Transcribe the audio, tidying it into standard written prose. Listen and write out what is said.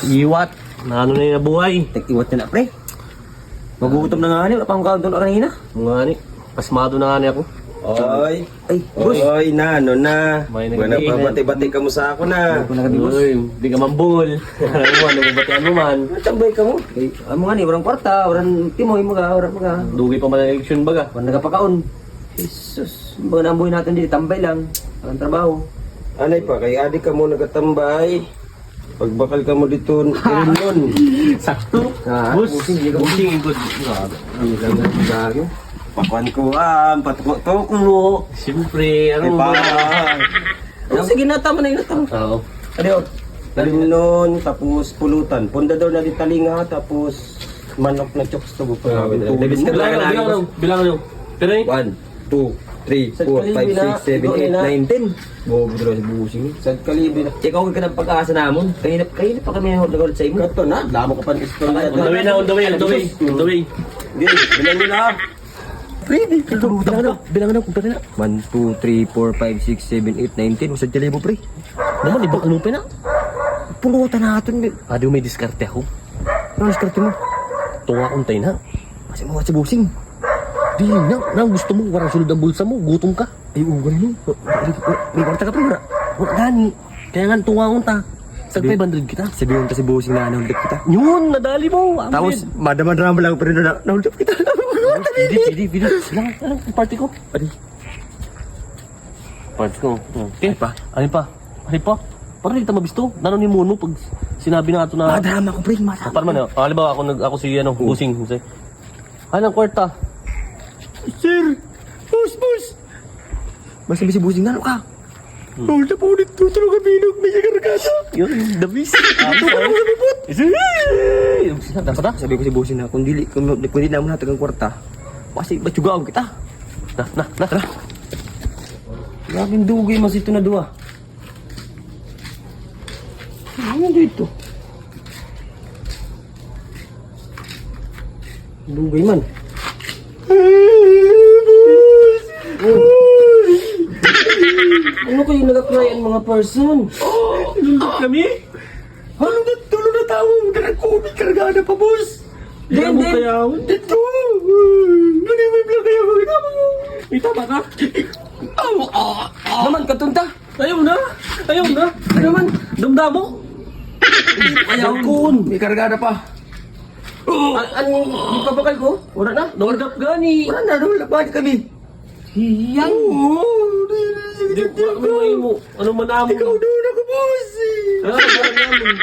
Iwat. Na ano na yung nabuhay. Tag-iwat na pre. Magugutom na nga ni. Wala pang countdown na kanina. Mga ni. Pasmado na nga ni ako. Oy. Ay, boss. Oy, na, ano na. May Wala nag-iingat. pa bati-bati ka mo sa ako na. Uy, di ka mambungol. Alam mo, nababatian mo man. Tambay ka mo. Ay, ano nga ni, walang kwarta, walang timoy mga, walang mga. Dugi pa man ang eleksyon baga. Walang nagapakaon. Jesus, mga naambuhay natin dito, tambay lang. Walang trabaho. Anay pa, kay adik ka mo nagatambay. Pagbakal ka mo dito, irin nun. Sakto. Bus. Busing good. Ang gagawin. Pakuan ko, patuko mo. Siyempre, ano Ipa. ba? Sige na, tama na yun, tama. Oo. Ano? Dalim nun, tapos pulutan. Pundador na di talinga, tapos manok na chokes to. Dalis ka Bilang lang. ano? Bilang ano? Pero eh. 1, 2, 3, 4, 5, 6, 7, 8, 9, 10. Bobo dito sa busing. Sa kalibi na. Check ako ka ng pag-asa namon. Kanina pa kami nagod sa imo. Kato na, damo ka pa ng istol na. On the way na, on the way, on the way. On the way. Hindi, bilang nila. Pre, bilang na, kumpara na. 1, 2, 3, 4, 5, 6, 7, 8, 9, 10. Masad ka libo, pre. Naman, ibang anupi na. Pulutan natin. Ado may diskarte ako. Ano diskarte mo? Tunga kong tayo na. Kasi mga sa busing. Di na, gusto mo, warang sunod ang bulsa mo, gutom ka. Ay, ugan mo. May kwarta ka, pre, wala. Wala gani. Kaya nga, tunga kong ta. Sag 500 kita. Sabihin kasi busing na nahulip kita. Yun, nadali mo. Tapos, madaman-daman lang, pero nahulip kita. Pidi. Bilang, party ko. Party ko. Okay. Ano pa? Parang hindi kita mabisto. Nanon ni Muno pag sinabi na ito na... Madrama ko, pre, madrama. Parang man, halimbawa ako si Busing. Anong kwarta? Sir! Boss! Mas sabi si busing na, ano ka? Hold up, ulit, tutulog ang binog, may karagasa. Yun, the beast. Ito ka lang sa bibot. Dapat na? Sabi ko si busing na, kung di na mo natag ang kwarta, kasi batsugaan kita. Na. Laging dugay mas ito na dua. Ano dito? Dugay man. Ano kayo nagkakryan mga person? Lundot kami? Ano na tulog na tao? Nagkakubig kargada pa, boss. Hindi mo kaya ako. Dito! Ano yung may vlog kayo? May tama ka? Naman, katunta! Ayaw na. Ano naman? Damdam mo. Ayaw kun! May kargada pa. Ano yung papakal ko? Wala na. Dordap gani. Wala na, labad kami. Hiyang. Di ko mo. Ano man amo? Ikaw doon ako, boss! Ano ba namin?